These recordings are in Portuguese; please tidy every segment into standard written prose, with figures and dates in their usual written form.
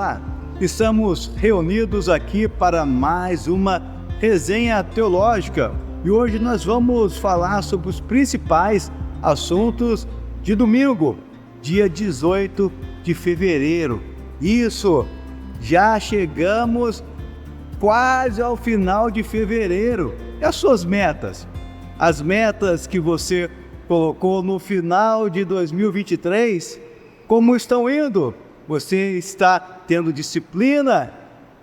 Olá, estamos reunidos aqui para mais uma resenha teológica e hoje nós vamos falar sobre os principais assuntos de domingo, dia 18 de fevereiro. Isso, já chegamos quase ao final de fevereiro. E as suas metas? As metas que você colocou no final de 2023, como estão indo? Você está tendo disciplina?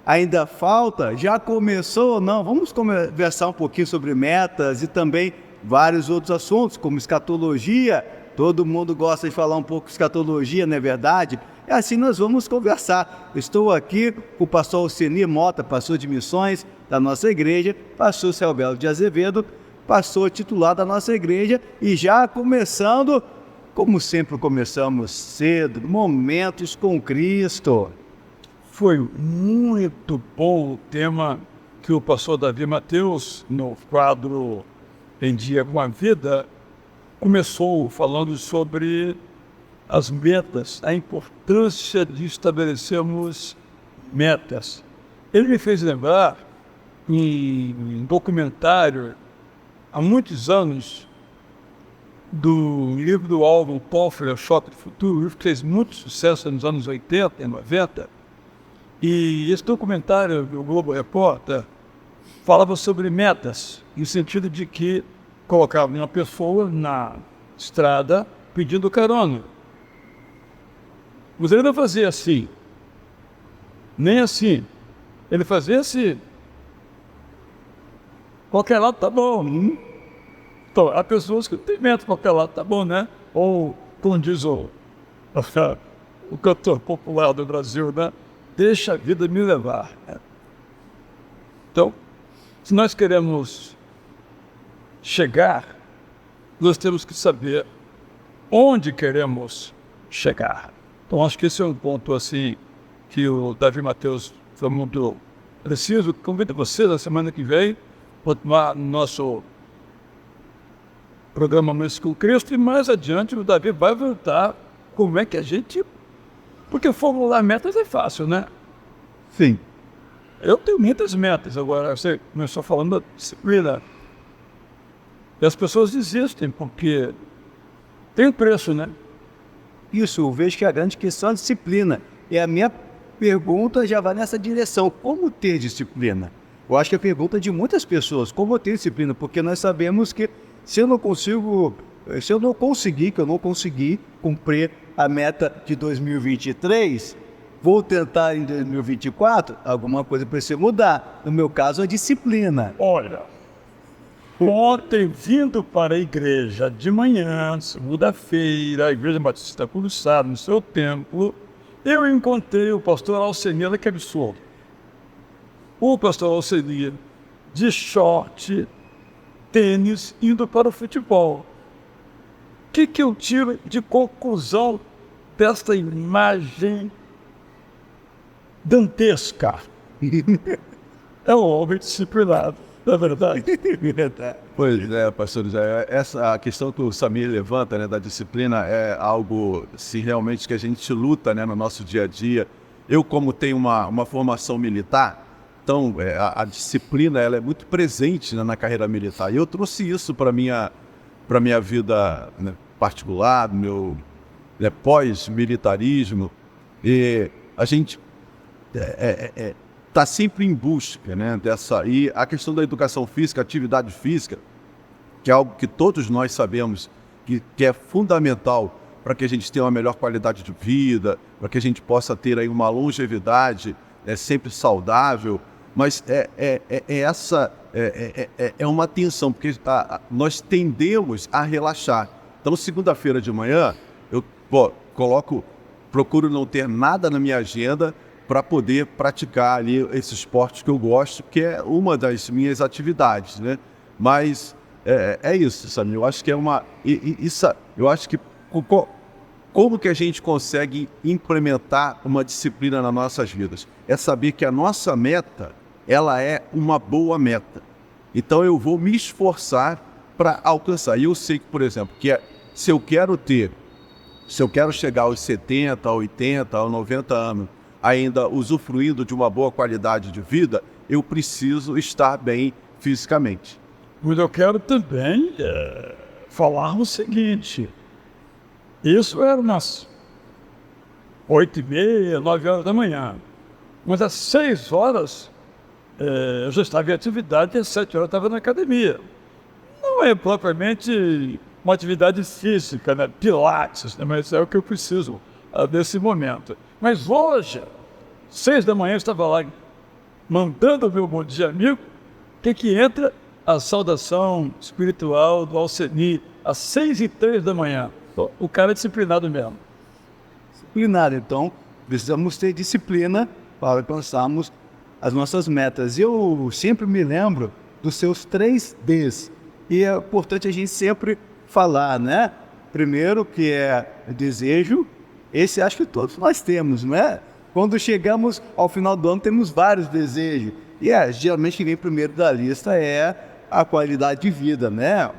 Ainda falta? Já começou ou não? Vamos conversar um pouquinho sobre metas e também vários outros assuntos, como escatologia. Todo mundo gosta de falar um pouco de escatologia, não é verdade? É assim nós vamos conversar. Estou aqui com o pastor Alcenir Mota, pastor de missões da nossa igreja, pastor Celbelo de Azevedo, pastor titular da nossa igreja, e já começando, como sempre começamos cedo, momentos com Cristo. Foi muito bom o tema que o pastor Davi Mateus, no quadro Em Dia com a Vida, começou falando sobre as metas, a importância de estabelecermos metas. Ele me fez lembrar em um documentário, há muitos anos, do livro do Alvin Toffler, Choque de Futuro, um livro que fez muito sucesso nos anos 80 e 90. E esse documentário do Globo Repórter falava sobre metas, no sentido de que colocava uma pessoa na estrada pedindo carona. Mas ele não fazia assim, nem assim. Ele fazia assim. Qualquer lado tá bom. Então, há pessoas que têm meta, qualquer lado tá bom, né? Ou, como diz o cantor popular do Brasil, né? Deixa a vida me levar. Então, se nós queremos chegar, nós temos que saber onde queremos chegar. Então, acho que esse é um ponto, assim, que o Davi Mateus foi muito preciso. Convido vocês na semana que vem para tomar nosso programa Momentos com Cristo, e mais adiante o Davi vai voltar como é que a gente... Porque formular metas é fácil, né? Sim. Eu tenho muitas metas. Agora, você começou falando da disciplina. E as pessoas desistem porque tem um preço, né? Isso, eu vejo que a grande questão é a disciplina. E a minha pergunta já vai nessa direção. Como ter disciplina? Eu acho que a pergunta de muitas pessoas, como ter disciplina? Porque nós sabemos que se eu não conseguir cumprir a meta de 2023, vou tentar em 2024, alguma coisa precisa mudar. No meu caso, a disciplina. Olha, ontem, vindo para a igreja de manhã, segunda-feira, a Igreja Batista Pulsar, no seu templo, eu encontrei o pastor Alcenir, que absurdo. O pastor Alcenir, de short, tênis, indo para o futebol. O que eu tiro de conclusão desta imagem dantesca? É um homem disciplinado, não é verdade? Pois é, pastor José, essa questão que o Samir levanta, né, da disciplina é algo, assim, realmente que a gente luta, né, no nosso dia a dia. Eu, como tenho uma formação militar, então a disciplina ela é muito presente, né, na carreira militar. E eu trouxe isso para minha vida, né, particular, meu, né, pós-militarismo. E a gente está sempre em busca, né, dessa... E a questão da educação física, atividade física, que é algo que todos nós sabemos que é fundamental para que a gente tenha uma melhor qualidade de vida, para que a gente possa ter aí uma longevidade sempre saudável, mas é uma tensão, porque nós tendemos a relaxar. Então, segunda-feira de manhã, eu procuro não ter nada na minha agenda para poder praticar ali esse esporte que eu gosto, que é uma das minhas atividades, né? Mas é isso, sabe? Eu acho que eu acho que como que a gente consegue implementar uma disciplina nas nossas vidas? É saber que a nossa meta, ela é uma boa meta. Então eu vou me esforçar para alcançar. E eu sei que, por exemplo, se eu quero chegar aos 70, 80, aos 90 anos ainda usufruindo de uma boa qualidade de vida, eu preciso estar bem fisicamente. Mas eu quero também falar o seguinte: isso era umas 8h30, 9 horas da manhã. Mas às 6 horas, eu já estava em atividade e às 7 horas eu estava na academia. Não é propriamente uma atividade física, né? Pilates, né? Mas é o que eu preciso nesse momento. Mas hoje, 6 da manhã, eu estava lá mandando o meu bom dia, amigo. O que entra? A saudação espiritual do Alceni, às 6h03 da manhã. O cara é disciplinado mesmo. Disciplinado, então precisamos ter disciplina para alcançarmos as nossas metas. Eu sempre me lembro dos seus 3 Ds. E é importante a gente sempre falar, né? Primeiro, que é desejo. Esse acho que todos nós temos, não é? Quando chegamos ao final do ano, temos vários desejos. E geralmente quem vem primeiro da lista é a qualidade de vida, né?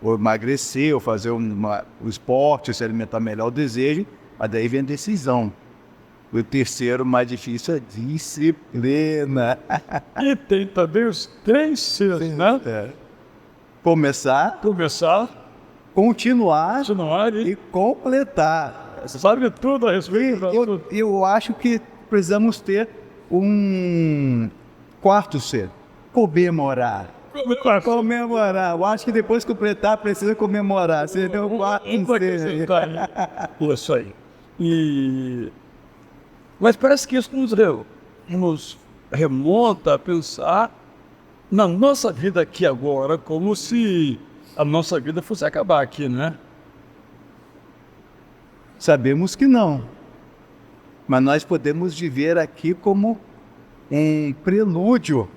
Ou emagrecer, ou fazer o esporte, se alimentar melhor, o desejo. Mas daí vem a decisão. O terceiro, mais difícil, é disciplina. E tem também os 3 Cs, né? Começar, continuar e completar. Você sabe tudo a respeito. Eu acho que precisamos ter um 4º C. Comemorar. Eu acho que depois que completar, precisa comemorar. Você deu o 4º C. Isso aí. Mas parece que isso nos remonta a pensar na nossa vida aqui agora, como se a nossa vida fosse acabar aqui, né? Sabemos que não. Mas nós podemos viver aqui como um prelúdio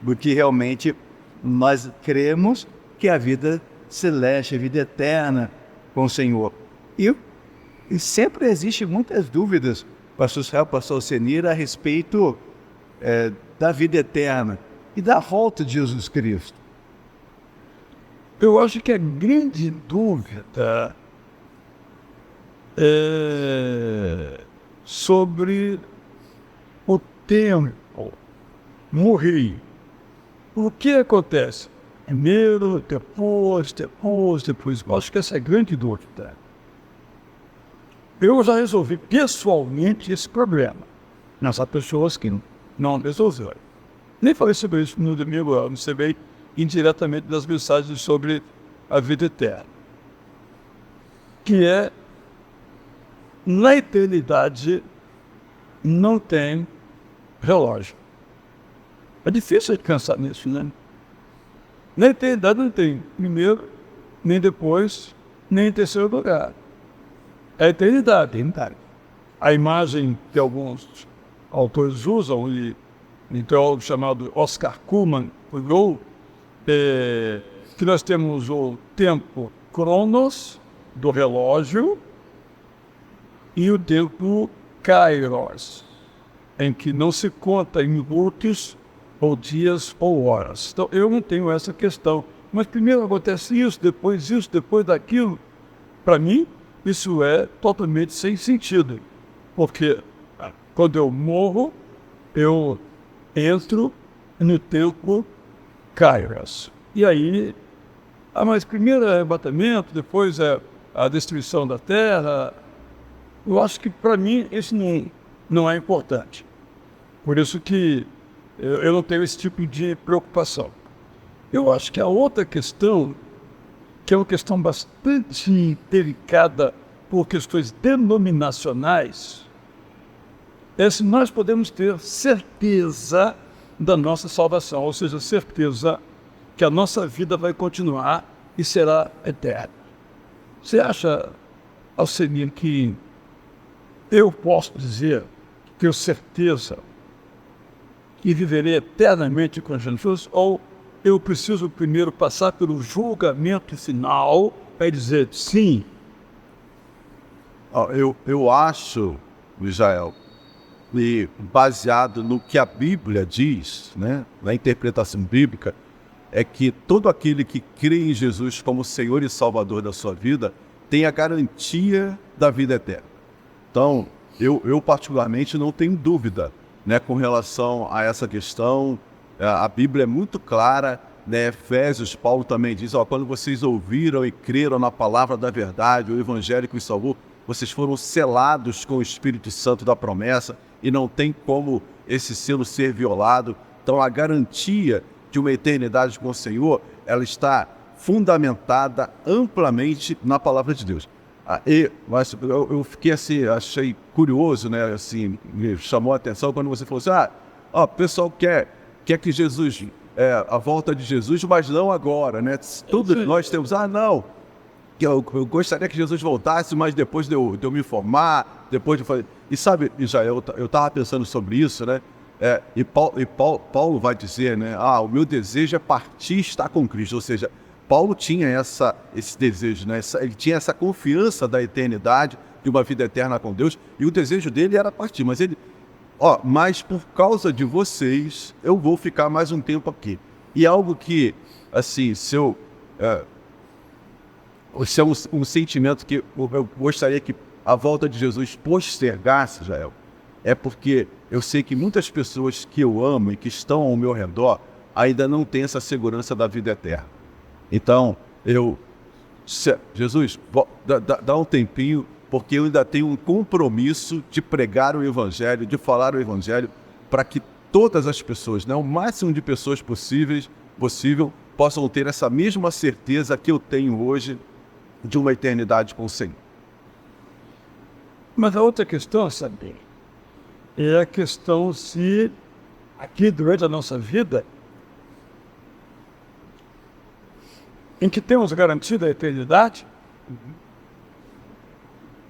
do que realmente nós cremos que a vida celeste, a vida eterna com o Senhor. E sempre existem muitas dúvidas, pastor Israel, pastor Alcenir, a respeito da vida eterna e da volta de Jesus Cristo. Eu acho que a grande dúvida é sobre o tempo. Morri. O que acontece? Primeiro, depois. Eu acho que essa é a grande dúvida. Eu já resolvi pessoalmente esse problema. Nessas pessoas que não resolveram. Nem falei sobre isso no domingo, eu recebi indiretamente das mensagens sobre a vida eterna. Que é, na eternidade, não tem relógio. É difícil de pensar nisso, né? Na eternidade não tem primeiro, nem depois, nem em terceiro lugar. É a eternidade. A imagem que alguns autores usam, e um teólogo chamado Oscar Cullmann usou, que nós temos o tempo cronos, do relógio, e o tempo kairos, em que não se conta em minutos, ou dias, ou horas. Então, eu não tenho essa questão. Mas primeiro acontece isso, depois daquilo. Para mim, isso é totalmente sem sentido. Porque quando eu morro, eu entro no tempo kairos. E aí, mas primeiro é arrebatamento, depois é a destruição da terra. Eu acho que para mim isso não é importante. Por isso que eu não tenho esse tipo de preocupação. Eu acho que a outra questão, que é uma questão bastante delicada por questões denominacionais, é se nós podemos ter certeza da nossa salvação, ou seja, certeza que a nossa vida vai continuar e será eterna. Você acha, Alcenir, que eu posso dizer que tenho certeza que viverei eternamente com Jesus, ou eu preciso primeiro passar pelo julgamento final para dizer sim? Eu acho, Israel, e baseado no que a Bíblia diz, né, na interpretação bíblica, é que todo aquele que crê em Jesus como Senhor e Salvador da sua vida tem a garantia da vida eterna. Então, eu particularmente não tenho dúvida, né, com relação a essa questão. A Bíblia é muito clara, né? Efésios, Paulo também diz, quando vocês ouviram e creram na palavra da verdade, o evangelho que os salvou, vocês foram selados com o Espírito Santo da promessa e não tem como esse selo ser violado. Então a garantia de uma eternidade com o Senhor, ela está fundamentada amplamente na palavra de Deus. Mas eu fiquei assim, achei curioso, né? Assim, me chamou a atenção quando você falou assim, o pessoal quer que Jesus, a volta de Jesus, mas não agora, né? Todos nós temos, não, que eu gostaria que Jesus voltasse, mas depois de eu me formar, depois de fazer... E sabe, Israel, eu estava pensando sobre isso, né? E Paulo vai dizer, né? O meu desejo é partir e estar com Cristo. Ou seja, Paulo tinha esse desejo, né? Ele tinha essa confiança da eternidade, de uma vida eterna com Deus, e o desejo dele era partir. Mas ele, mas por causa de vocês, eu vou ficar mais um tempo aqui. E algo que, assim, se é um sentimento que eu gostaria que a volta de Jesus postergasse, Jael, é porque eu sei que muitas pessoas que eu amo e que estão ao meu redor ainda não têm essa segurança da vida eterna. Então, Jesus, dá um tempinho, porque eu ainda tenho um compromisso de pregar o Evangelho, de falar o Evangelho, para que todas as pessoas, né, o máximo de pessoas possível, possam ter essa mesma certeza que eu tenho hoje de uma eternidade com o Senhor. Mas a outra questão, sabe, é a questão se aqui durante a nossa vida, em que temos garantida a eternidade,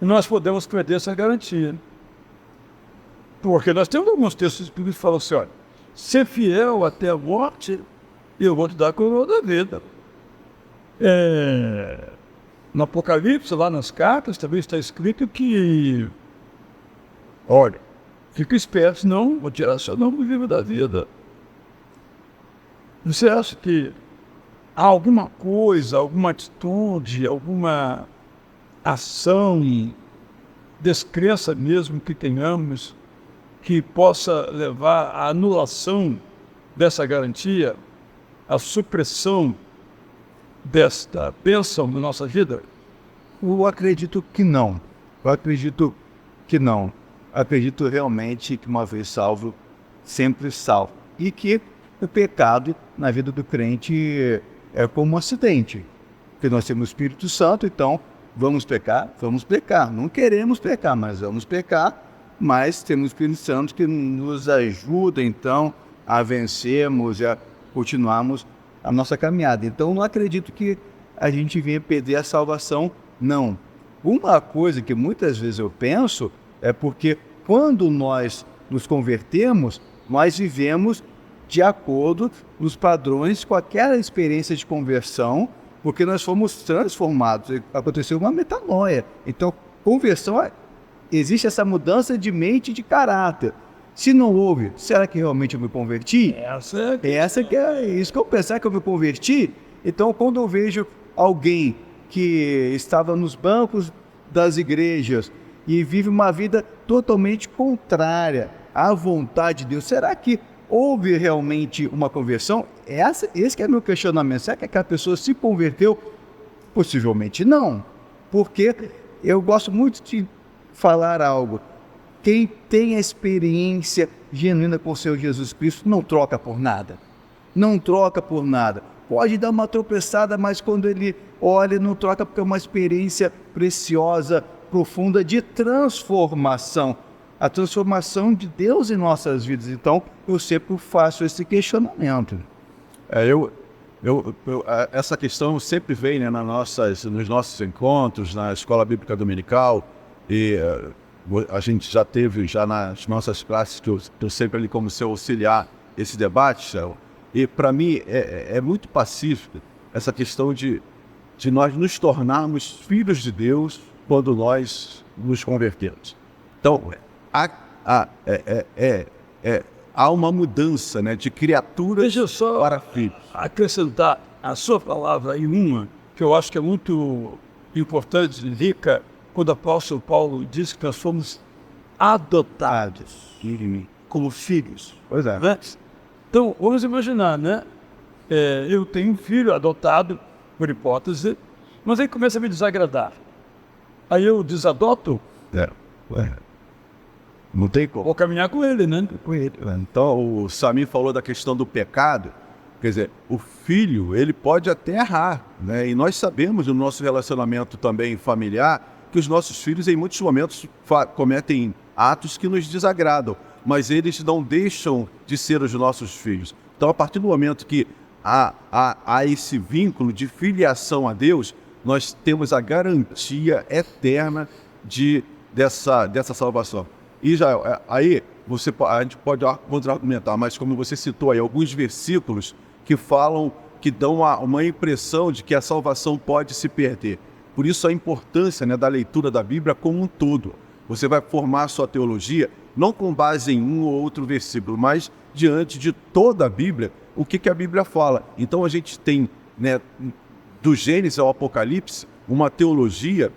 nós podemos perder essa garantia. Porque nós temos alguns textos bíblicos que falam assim, olha, ser fiel até a morte, eu vou te dar a coroa da vida. No Apocalipse, lá nas cartas, também está escrito que, olha, fica esperto, senão vou tirar seu nome do livro da vida. Você acha que há alguma coisa, alguma atitude, alguma ação, descrença mesmo que tenhamos, que possa levar à anulação dessa garantia, à supressão desta bênção na nossa vida? Eu acredito que não. Acredito realmente que uma vez salvo, sempre salvo. E que o pecado na vida do crente é como um acidente. Porque nós temos o Espírito Santo, então vamos pecar? Vamos pecar. Não queremos pecar, mas vamos pecar. Mas temos o Espírito Santo que nos ajuda, então, a vencermos e a continuarmos a nossa caminhada. Então, não acredito que a gente venha perder a salvação, não. Uma coisa que muitas vezes eu penso é porque quando nós nos convertemos, nós vivemos de acordo nos padrões com aquela experiência de conversão, porque nós fomos transformados, aconteceu uma metanoia. Então, conversão, existe essa mudança de mente e de caráter. Se não houve, será que realmente eu me converti? Essa que é isso que eu pensar que eu me converti. Então, quando eu vejo alguém que estava nos bancos das igrejas e vive uma vida totalmente contrária à vontade de Deus, será que houve realmente uma conversão? Esse que é meu questionamento. Será que aquela pessoa se converteu? Possivelmente não. Porque eu gosto muito de falar algo. Quem tem a experiência genuína com o Senhor Jesus Cristo não troca por nada. Não troca por nada. Pode dar uma tropeçada, mas quando ele olha, não troca, porque é uma experiência preciosa, profunda de transformação. A transformação de Deus em nossas vidas. Então, eu sempre faço esse questionamento. Essa questão sempre vem, né, nos nossos encontros, na Escola Bíblica Dominical, e a gente já teve nas nossas classes, que eu sempre ali como seu auxiliar, esse debate, e para mim é muito pacífico essa questão de nós nos tornarmos filhos de Deus quando nós nos convertemos. Então, há uma mudança, né, de criatura para filhos. Acrescentar a sua palavra aí uma, que eu acho que é muito importante e rica, quando o apóstolo Paulo diz que nós fomos adotados como filhos. Pois é. Né? Então, vamos imaginar, né? Eu tenho um filho adotado, por hipótese, mas aí começa a me desagradar. Aí eu desadoto, Não tem como. vou caminhar com ele, né? Então, o Samir falou da questão do pecado. Quer dizer, o filho, ele pode até errar, né? E nós sabemos no nosso relacionamento também familiar que os nossos filhos, em muitos momentos, cometem atos que nos desagradam, mas eles não deixam de ser os nossos filhos. Então, a partir do momento que há esse vínculo de filiação a Deus, nós temos a garantia eterna dessa salvação. E já aí a gente pode contra-argumentar, mas como você citou aí, alguns versículos que falam, que dão uma impressão de que a salvação pode se perder. Por isso a importância, né, da leitura da Bíblia como um todo. Você vai formar a sua teologia não com base em um ou outro versículo, mas diante de toda a Bíblia, o que a Bíblia fala. Então a gente tem, né, do Gênesis ao Apocalipse, uma teologia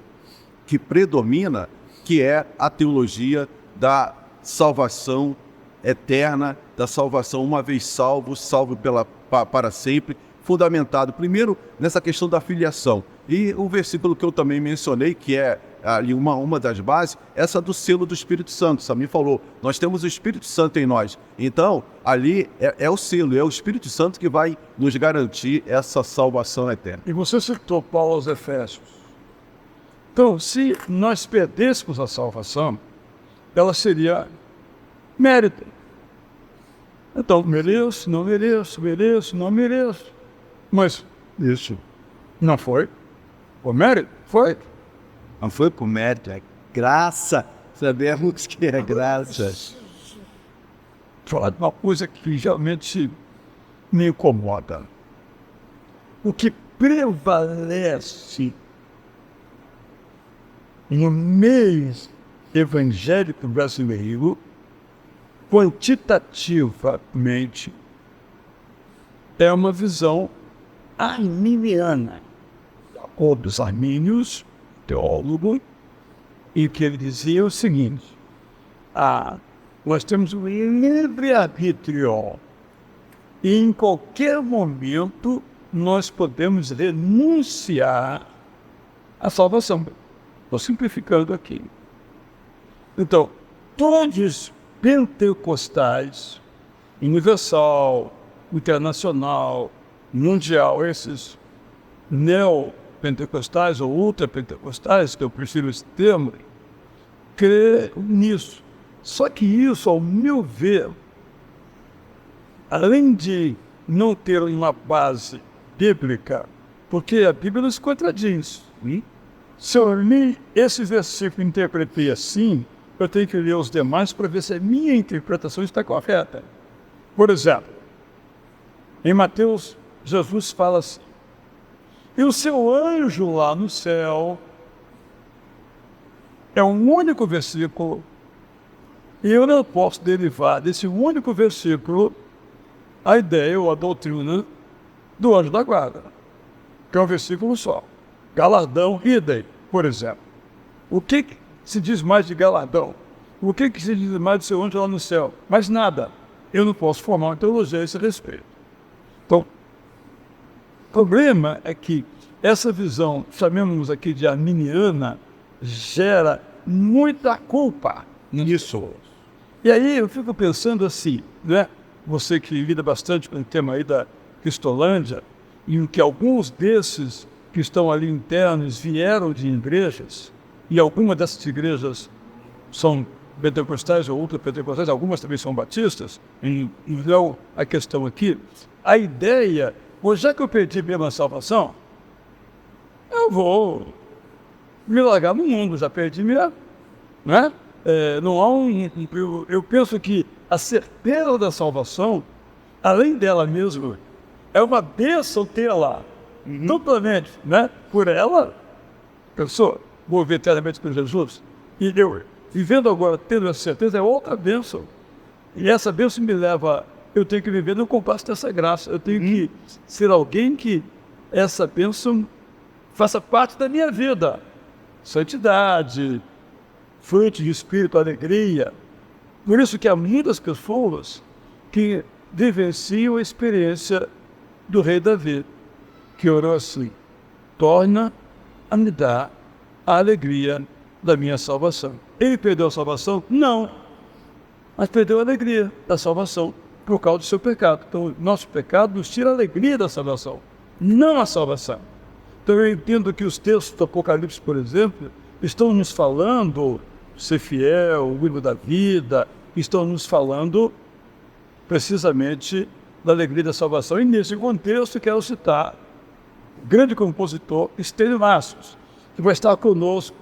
que predomina, que é a teologia da salvação eterna, da salvação uma vez salvo para sempre, fundamentado primeiro nessa questão da filiação. E o versículo que eu também mencionei, que é ali uma das bases, essa do selo do Espírito Santo. Samir falou, nós temos o Espírito Santo em nós. Então, ali é o selo, é o Espírito Santo que vai nos garantir essa salvação eterna. E você citou Paulo aos Efésios. Então, se nós perdêssemos a salvação, ela seria mérito. Então, mereço, não mereço, mereço, não mereço. Mas isso não foi por mérito? Foi. Não foi por mérito, é graça. Sabemos que é graça. Falar de uma coisa que realmente me incomoda. O que prevalece no meio evangélico brasileiro, quantitativamente, é uma visão arminiana. Ou dos armínios, teólogo, e que ele dizia o seguinte: nós temos um livre-arbítrio, e em qualquer momento nós podemos renunciar à salvação. Estou simplificando aqui. Então, todos pentecostais, universal, internacional, mundial, esses neopentecostais ou ultrapentecostais, que eu prefiro esse termo, crê nisso. Só que isso, ao meu ver, além de não ter uma base bíblica, porque a Bíblia nos contradiz. Se eu li esse versículo e interpretei assim, eu tenho que ler os demais para ver se a minha interpretação está correta. Por exemplo, em Mateus, Jesus fala assim: e o seu anjo lá no céu, é um único versículo, e eu não posso derivar desse único versículo a ideia ou a doutrina do anjo da guarda, que é um versículo só. Galardão, idem, por exemplo. O que se diz mais de galardão? O que se diz mais do seu anjo lá no céu? Mais nada. Eu não posso formar uma teologia a esse respeito. Então, o problema é que essa visão, chamemos aqui de arminiana, gera muita culpa nisso. E aí eu fico pensando assim, né? Você que lida bastante com o tema aí da Cristolândia, em que alguns desses que estão ali internos vieram de igrejas, e algumas dessas igrejas são pentecostais ou ultrapentecostais, algumas também são batistas. Então, a questão aqui, a ideia, já que eu perdi mesmo a salvação, eu vou me largar no mundo, já perdi mesmo, né? Não há eu penso que a certeza da salvação, além dela mesma, é uma bênção tê-la. Totalmente, né? Por ela, pensou, vou viver eternamente com Jesus. E eu, vivendo agora, tendo essa certeza, é outra bênção. E essa bênção me leva, eu tenho que viver no compasso dessa graça. Eu tenho que ser alguém que essa bênção faça parte da minha vida. Santidade, fruto de espírito, alegria. Por isso que há muitas pessoas que vivenciam a experiência do rei Davi, que orou assim: torna a me dar a alegria da minha salvação. Ele perdeu a salvação? Não. Mas perdeu a alegria da salvação por causa do seu pecado. Então, nosso pecado nos tira a alegria da salvação, não a salvação. Então, eu entendo que os textos do Apocalipse, por exemplo, estão nos falando, ser fiel, o hino da vida, estão nos falando precisamente da alegria da salvação. E nesse contexto, quero citar o grande compositor Estênio Maços, que vai estar conosco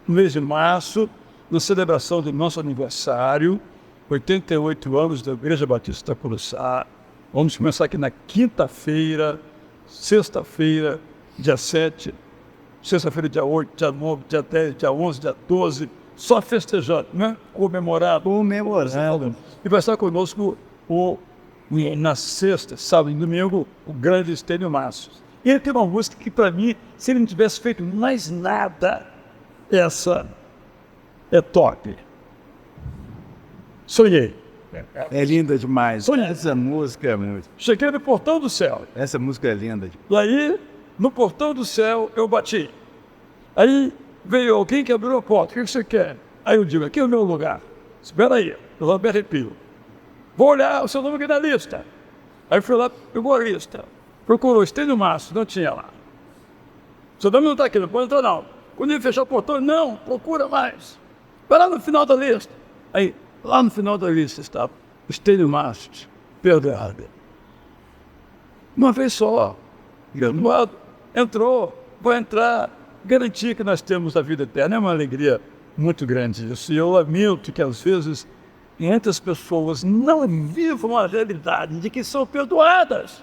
no mês de março, na celebração do nosso aniversário, 88 anos da Igreja Batista Curuçá. Vamos começar aqui na quinta-feira, sexta-feira, dia 7, sexta-feira, dia 8, dia 9, dia 10, dia 11, dia 12, só festejando, né? Comemorado. E vai estar conosco na sexta, sábado e domingo, o grande Estênio Maços. E ele tem uma música que, para mim, se ele não tivesse feito mais nada, essa é top. Sonhei. É linda demais. Sonhei. Essa música, meu. Cheguei no portão do céu. Essa música é linda. E aí, no portão do céu, eu bati. Aí veio alguém que abriu a porta. O que você quer? Aí eu digo: aqui é o meu lugar. Espera aí, eu me arrepio. Vou olhar o seu nome aqui na lista. Aí fui lá, pegou a lista. Procurou Estênio Maços, não tinha lá. Seu nome não está aqui, não pode entrar não. Quando ele fechar o portão, não, procura mais. Vai lá no final da lista. Aí, lá no final da lista estava Estênio Maços, perdoado. Uma vez só, entrou, vai entrar, garantia que nós temos a vida eterna. É uma alegria muito grande isso. E eu lamento que, às vezes, entre as pessoas não vivam a realidade de que são perdoadas.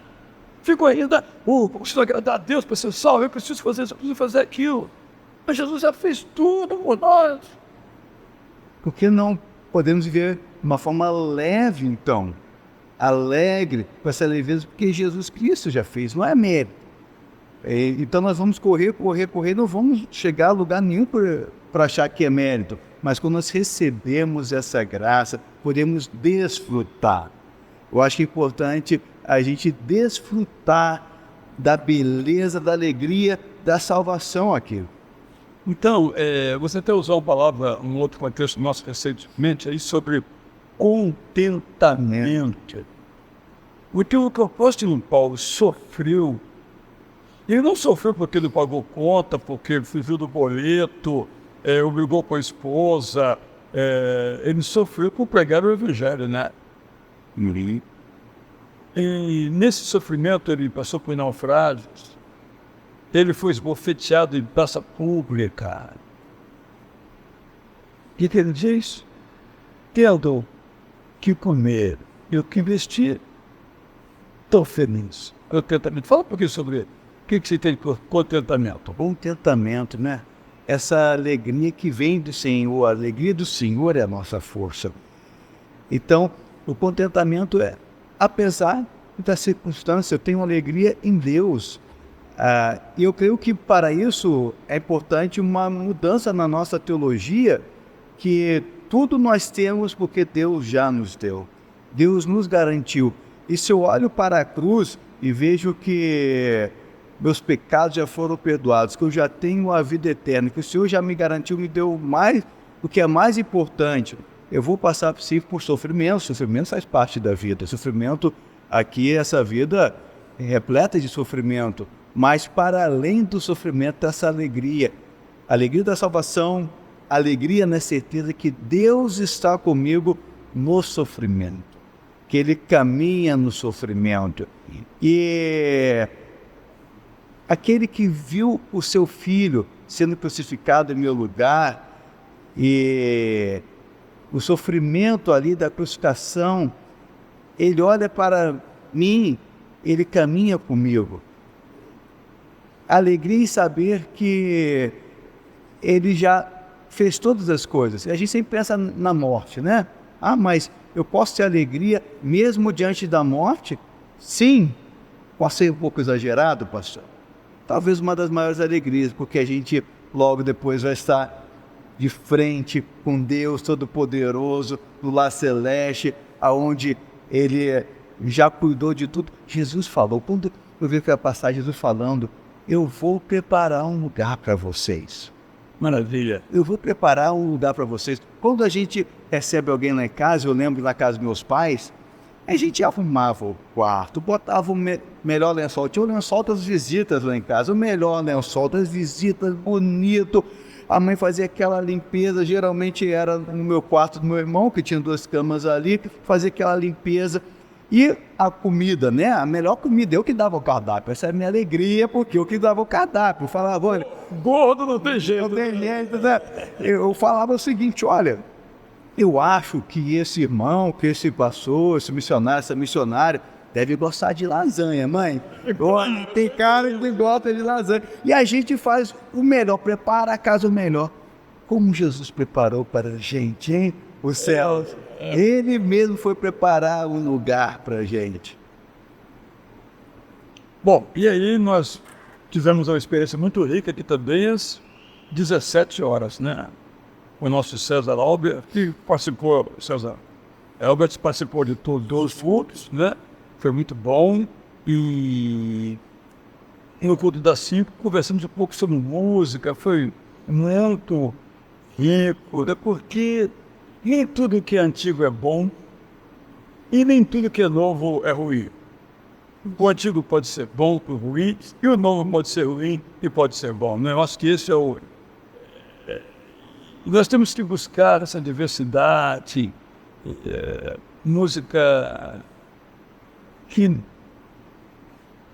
Ficam ainda, preciso agradar a Deus para ser salvo, eu preciso fazer isso, eu preciso fazer aquilo. Mas Jesus já fez tudo por nós. Por que não podemos viver de uma forma leve, então? Alegre, com essa leveza, porque Jesus Cristo já fez, não é mérito. Então nós vamos correr, não vamos chegar a lugar nenhum para achar que é mérito. Mas quando nós recebemos essa graça, podemos desfrutar. Eu acho que é importante a gente desfrutar da beleza, da alegria, da salvação aqui. Então, você até usou uma palavra, um outro contexto nosso recentemente, aí sobre contentamento. Porque o apóstolo Paulo sofreu. Ele não sofreu porque ele pagou conta, porque fugiu do boleto, obrigou com a esposa. Ele sofreu por pregar o evangelho, né? E nesse sofrimento ele passou por naufrágios. Ele foi esbofeteado em praça pública. O que ele diz? Tendo o que comer e o que vestir, estou feliz. Contentamento. Fala um pouquinho sobre ele. O que você tem por contentamento? Contentamento, né? Essa alegria que vem do Senhor, a alegria do Senhor é a nossa força. Então, o contentamento é, apesar da circunstância, eu tenho alegria em Deus. E eu creio que para isso é importante uma mudança na nossa teologia, que tudo nós temos porque Deus já nos deu. Deus nos garantiu. E se eu olho para a cruz e vejo que meus pecados já foram perdoados, que eu já tenho a vida eterna, que o Senhor já me garantiu, me deu mais, o que é mais importante, eu vou passar por sofrimento. Sofrimento faz parte da vida. Sofrimento aqui, essa vida é repleta de sofrimento. Mas para além do sofrimento, essa alegria, a alegria da salvação, a alegria na certeza que Deus está comigo no sofrimento, que Ele caminha no sofrimento. E aquele que viu o seu filho sendo crucificado em meu lugar, e o sofrimento ali da crucificação, ele olha para mim, ele caminha comigo. A alegria em saber que ele já fez todas as coisas. A gente sempre pensa na morte, né? Mas eu posso ter alegria mesmo diante da morte? Sim. Posso ser um pouco exagerado, pastor? Talvez uma das maiores alegrias, porque a gente logo depois vai estar de frente com Deus Todo-Poderoso, no lar celeste, aonde Ele já cuidou de tudo. Jesus falou, quando eu vi aquela passagem, Jesus falando, eu vou preparar um lugar para vocês. Maravilha. Eu vou preparar um lugar para vocês. Quando a gente recebe alguém lá em casa, eu lembro na casa dos meus pais, a gente arrumava o quarto, botava o melhor lençol. Tinha o lençol das visitas lá em casa, o melhor lençol das visitas, bonito. A mãe fazia aquela limpeza, geralmente era no meu quarto do meu irmão, que tinha 2 camas ali, fazia aquela limpeza. E a comida, né? A melhor comida, eu que dava o cardápio. Essa é a minha alegria, porque eu que dava o cardápio. Eu falava, olha, Gordo não tem jeito. não tem jeito, né? Eu falava o seguinte, olha, eu acho que esse irmão, que esse pastor, esse missionário, essa missionária, deve gostar de lasanha, mãe. Olha, tem cara que gosta de lasanha. E a gente faz o melhor, prepara a casa o melhor. Como Jesus preparou para a gente, hein? Os céus. Ele mesmo foi preparar um lugar para a gente. Bom, e aí nós tivemos uma experiência muito rica aqui também às 17 horas, né? O nosso César Albert, que participou, César Albert participou de todos os cultos, né? Foi muito bom. E no culto das 5 conversamos um pouco sobre música, foi muito rico, né? Porque nem tudo que é antigo é bom e nem tudo que é novo é ruim. O antigo pode ser bom ou ruim, e o novo pode ser ruim e pode ser bom. Né? Eu acho que esse é o... Nós temos que buscar essa diversidade, música que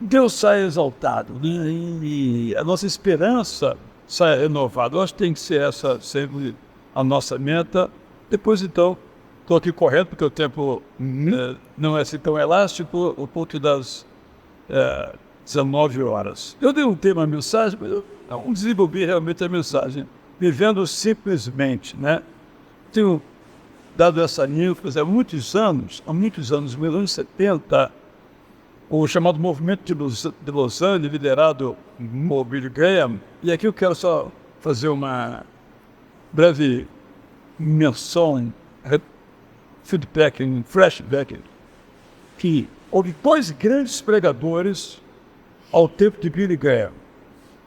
Deus sai exaltado, né? E a nossa esperança sai renovada. Eu acho que tem que ser essa sempre a nossa meta. Depois, então, estou aqui correndo, porque o tempo não é assim tão elástico, o ponto das 19 horas. Eu dei um tema à mensagem, mas eu não desenvolvi realmente a mensagem. Vivendo simplesmente, né? Tenho dado essa ênfase há muitos anos, nos anos 70, o chamado movimento de Lausanne, liderado por Billy Graham. E aqui eu quero só fazer uma breve menção, feedback, flashback, que houve 2 grandes pregadores ao tempo de Billy Graham.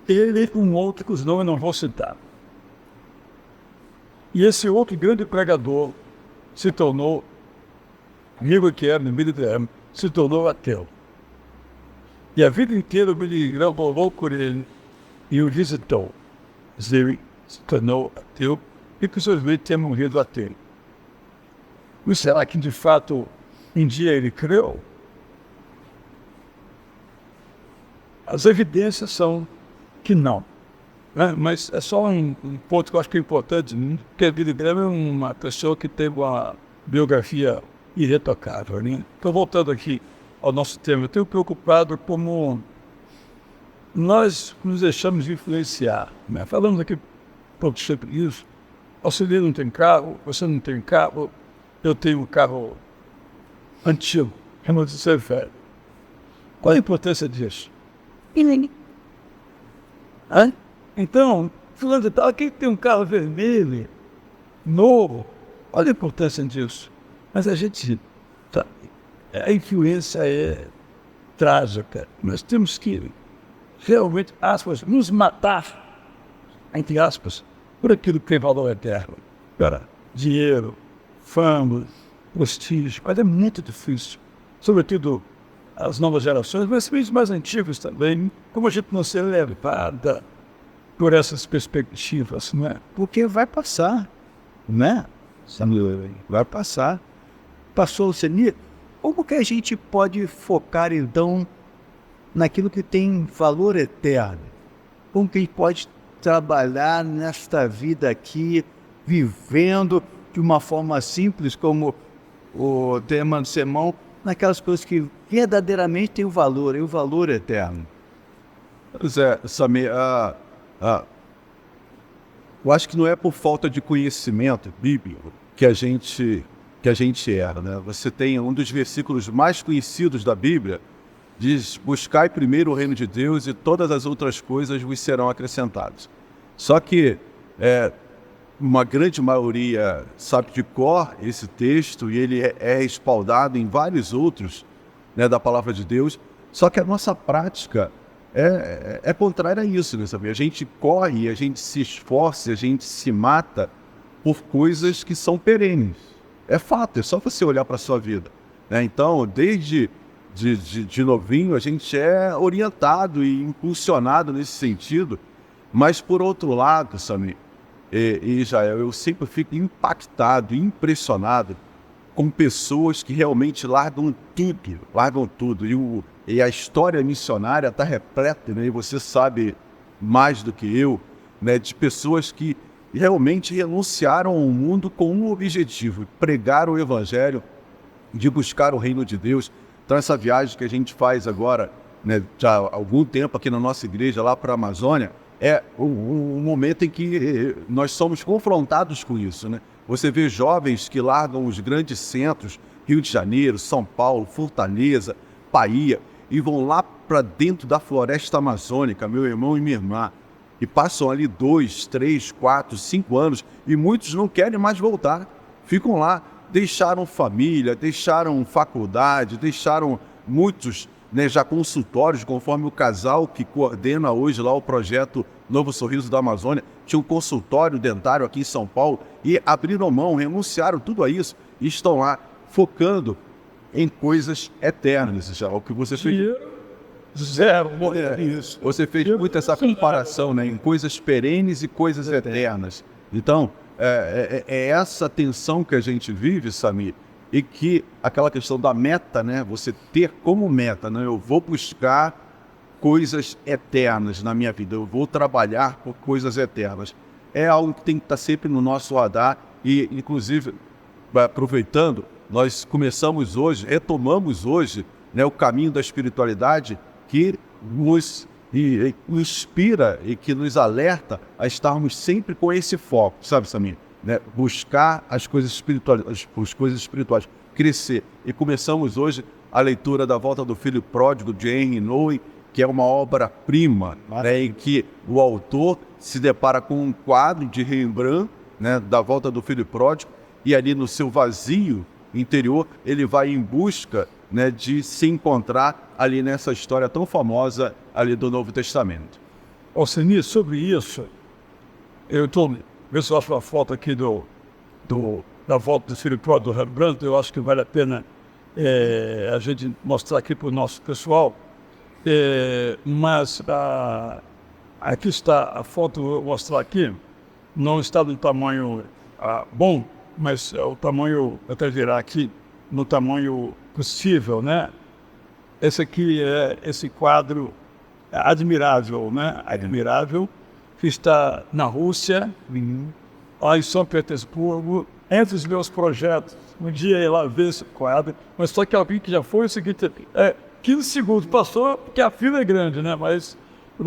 Ele e um outro que os nomes não vou citar. E esse outro grande pregador se tornou, amigo que era Billy Graham, se tornou ateu. E a vida inteira o Billy Graham rolou por ele e o visitou. Ele se tornou ateu e possivelmente ter morrido ateu. Mas será que de fato um dia ele creu? As evidências são que não. Né? Mas é só um ponto que eu acho que é importante, porque Billy Graham é uma pessoa que teve uma biografia irretocável. Né? Então, voltando aqui ao nosso tema, eu tenho preocupado como nós nos deixamos influenciar. Né? Falamos aqui um pouco sobre isso. Você não tem carro, você não tem carro, eu tenho um carro antigo, eu não sei velho. Qual a importância disso? Então, fulano de tal, quem tem um carro vermelho, novo, olha a importância disso. Mas a gente, sabe, a influência é trágica. Nós temos que realmente, aspas, nos matar, entre aspas, por aquilo que tem valor eterno. Cara, dinheiro, fama, prestígio, mas é muito difícil. Sobretudo as novas gerações, mas os mais antigos também, como a gente não ser levada por essas perspectivas, não é? Porque vai passar, né? Vai passar. Passou o senir. Como que a gente pode focar, então, naquilo que tem valor eterno? Como que a gente pode trabalhar nesta vida aqui, vivendo de uma forma simples, como o tema do sermão, naquelas coisas que verdadeiramente têm o valor, e o valor eterno? Pois é, Samir, eu acho que não é por falta de conhecimento bíblico que a gente erra, né? Você tem um dos versículos mais conhecidos da Bíblia, diz: buscai primeiro o reino de Deus e todas as outras coisas vos serão acrescentadas. Só que uma grande maioria sabe de cor esse texto e ele é respaldado em vários outros, né, da palavra de Deus, só que a nossa prática é contrária a isso, né, sabe? A gente corre, a gente se esforça, a gente se mata por coisas que são perenes. É fato, é só você olhar para a sua vida, né? Então, desde de novinho, a gente é orientado e impulsionado nesse sentido, mas por outro lado, Samir e Israel, eu sempre fico impactado, impressionado com pessoas que realmente largam tudo. E a história missionária está repleta, né? E você sabe mais do que eu, né? De pessoas que realmente renunciaram ao mundo com um objetivo: pregar o evangelho, de buscar o reino de Deus. Então essa viagem que a gente faz agora, né, já há algum tempo aqui na nossa igreja, lá para a Amazônia, é um momento em que nós somos confrontados com isso, né? Você vê jovens que largam os grandes centros, Rio de Janeiro, São Paulo, Fortaleza, Bahia, e vão lá para dentro da floresta amazônica, meu irmão e minha irmã, e passam ali 2, 3, 4, 5 anos, e muitos não querem mais voltar, ficam lá, deixaram família, deixaram faculdade, deixaram muitos, né, já consultórios, conforme o casal que coordena hoje lá o projeto Novo Sorriso da Amazônia, tinha um consultório dentário aqui em São Paulo, e abriram mão, renunciaram tudo a isso, e estão lá focando em coisas eternas, já o que você fez. Zero. Isso. Você fez muito essa comparação, né, em coisas perenes e coisas eternas. Então, é essa tensão que a gente vive, Samir, e que aquela questão da meta, né, você ter como meta, né, eu vou buscar coisas eternas na minha vida, eu vou trabalhar por coisas eternas. É algo que tem que estar sempre no nosso radar e, inclusive, aproveitando, nós começamos hoje, retomamos hoje, né, o caminho da espiritualidade que nos inspira e que nos alerta a estarmos sempre com esse foco, sabe, Samir? Né? Buscar as coisas espirituais, crescer. E começamos hoje a leitura da Volta do Filho Pródigo, de Henry Nouwen, que é uma obra-prima, né, em que o autor se depara com um quadro de Rembrandt, né, da Volta do Filho Pródigo, e ali no seu vazio interior ele vai em busca, né, de se encontrar ali nessa história tão famosa ali do Novo Testamento. Alceni, sobre isso, eu estou vendo se eu acho uma foto aqui da Volta do Filho Pródigo do Rembrandt. Eu acho que vale a pena a gente mostrar aqui para o nosso pessoal. Mas aqui está a foto, vou mostrar aqui, não está no tamanho bom, mas o tamanho, até virar aqui, no tamanho possível, né? Esse aqui é esse quadro admirável, né? Admirável, que está na Rússia, lá em São Petersburgo, entre os meus projetos. Um dia ir lá ver esse quadro, mas só que alguém que já foi o seguinte, 15 segundos passou, porque a fila é grande, né? Mas o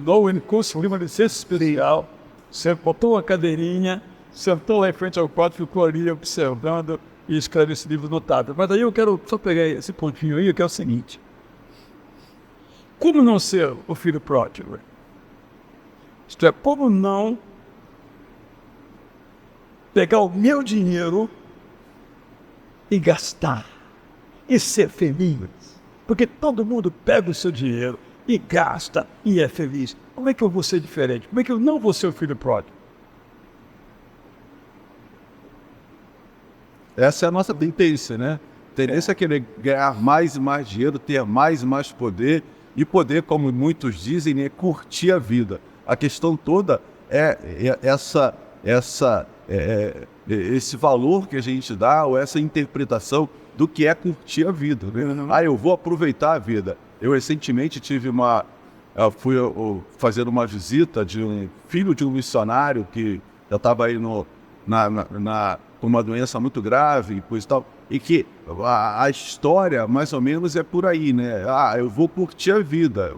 Nouwen conseguiu uma licença especial, você botou uma cadeirinha, sentou lá em frente ao quadro, ficou ali observando e escreve esse livro notável. Mas daí eu quero só pegar esse pontinho aí, que é o seguinte: como não ser o filho pródigo? Isto é, como não pegar o meu dinheiro e gastar e ser feliz? Porque todo mundo pega o seu dinheiro e gasta e é feliz. Como é que eu vou ser diferente? Como é que eu não vou ser o filho pródigo? Essa é a nossa tendência, né? Tendência é querer ganhar mais e mais dinheiro, ter mais e mais poder e poder, como muitos dizem, né, curtir a vida. A questão toda é esse valor que a gente dá, ou essa interpretação do que é curtir a vida, né? Eu vou aproveitar a vida. Eu recentemente fui fazer uma visita de um filho de um missionário que já estava aí com uma doença muito grave e coisa e tal, e que a história mais ou menos é por aí, né? Eu vou curtir a vida,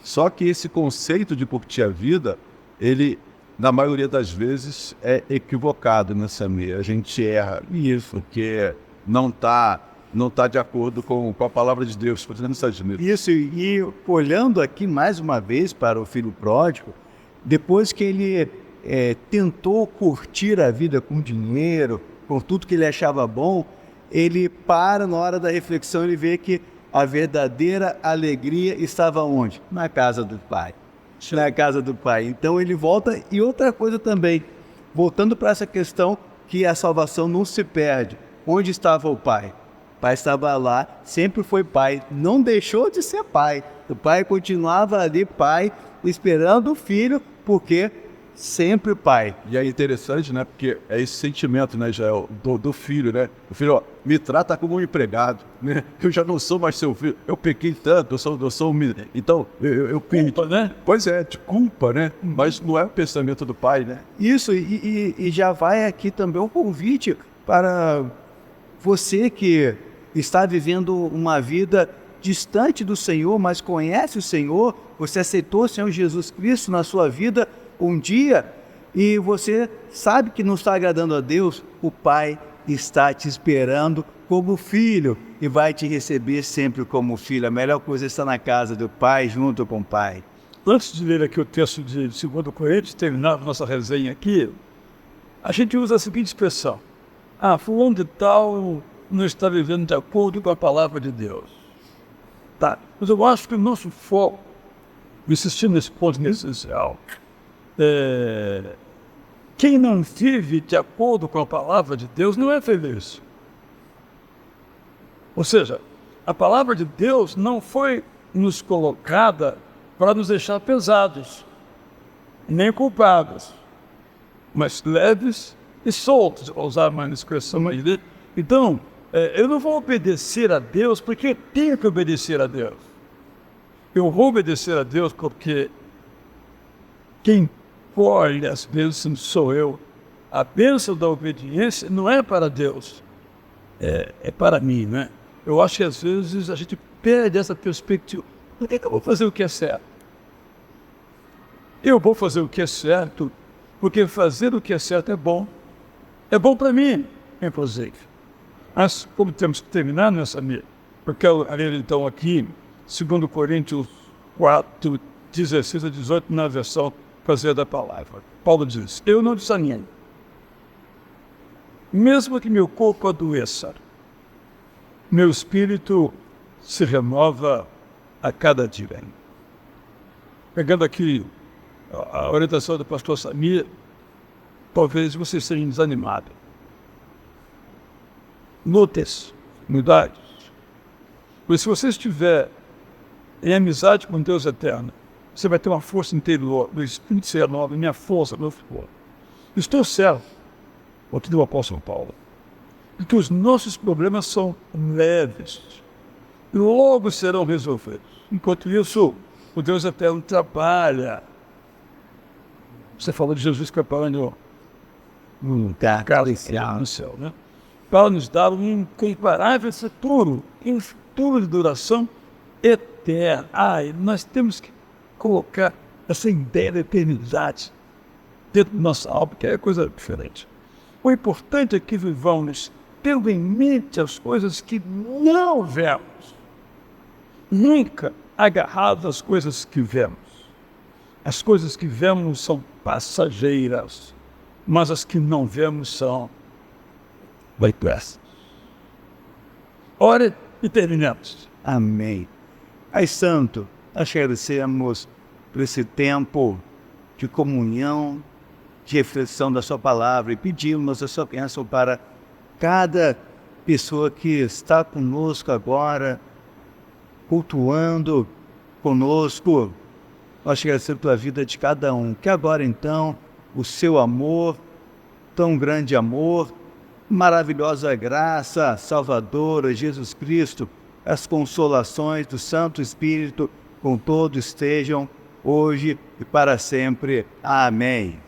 Só que esse conceito de curtir a vida, ele, na maioria das vezes, é equivocado, né, Samir? A gente erra isso, porque não tá de acordo com a palavra de Deus. Isso, e olhando aqui mais uma vez para o filho pródigo, depois que ele tentou curtir a vida com dinheiro, com tudo que ele achava bom, ele para na hora da reflexão, ele vê que a verdadeira alegria estava onde? Na casa do Pai. Na casa do Pai. Então ele volta, e outra coisa também, voltando para essa questão que a salvação não se perde. Onde estava o Pai? O Pai estava lá, sempre foi Pai, não deixou de ser Pai. O Pai continuava ali, Pai, esperando o Filho, porque sempre Pai. E é interessante, né? Porque é esse sentimento, né, Jael, do filho, né? O filho, ó, me trata como um empregado, né? Eu já não sou mais seu filho. Eu pequei tanto, eu sou um... Então, eu Culpa, né? Pois é, de culpa, né? Mas não é o pensamento do pai, né? Isso, e já vai aqui também um convite para você que está vivendo uma vida distante do Senhor, mas conhece o Senhor, você aceitou o Senhor Jesus Cristo na sua vida um dia, e você sabe que não está agradando a Deus, o Pai está te esperando como filho e vai te receber sempre como filho. A melhor coisa é estar na casa do Pai, junto com o Pai. Antes de ler aqui o texto de 2 Coríntios, terminar a nossa resenha aqui, a gente usa a seguinte expressão: fulano de tal não está vivendo de acordo com a palavra de Deus. Tá, mas eu acho que o nosso foco, insistindo nesse ponto essencial, quem não vive de acordo com a palavra de Deus não é feliz. Ou seja, a palavra de Deus não foi nos colocada para nos deixar pesados, nem culpados, mas leves e soltos, para usar uma expressão aí, né? Então, eu não vou obedecer a Deus porque eu tenho que obedecer a Deus. Eu vou obedecer a Deus porque quem colhe as bênçãos sou eu. A bênção da obediência não é para Deus, é para mim, né? Eu acho que às vezes a gente perde essa perspectiva. Por que eu vou fazer o que é certo? Eu vou fazer o que é certo porque fazer o que é certo é bom. É bom para mim, inclusive. Mas como temos que terminar nessa mesa, porque eu ler então aqui, 2 Coríntios 4, 16 a 18, na versão fazer da palavra. Paulo diz: eu não desanimo. Mesmo que meu corpo adoeça, meu espírito se renova a cada dia. Pegando aqui a orientação do pastor Samir, talvez você seja desanimado. Lutas, unidades. Mas se você estiver em amizade com Deus eterno, você vai ter uma força interior, do Espírito se renova, minha força, meu favor. Estou certo, aqui do apóstolo Paulo, que os nossos problemas são leves e logo serão resolvidos. Enquanto isso, o Deus eterno trabalha. Você falou de Jesus preparando um lugar no céu, né? Para nos dar um incomparável futuro, um futuro de duração eterna. Nós temos que colocar essa ideia da eternidade dentro da nossa alma, que é coisa diferente. O importante é que vivamos tendo em mente as coisas que não vemos, nunca agarrados às coisas que vemos. As coisas que vemos são passageiras, mas as que não vemos são eternas. Ore e terminamos. Amém. Pai Santo, nós agradecemos por esse tempo de comunhão, de reflexão da sua palavra, e pedimos a sua bênção para cada pessoa que está conosco agora, cultuando conosco. Nós te agradecemos pela vida de cada um. Que agora então o seu amor, tão grande amor, maravilhosa graça salvadora, Jesus Cristo, as consolações do Santo Espírito com todos estejam hoje e para sempre. Amém.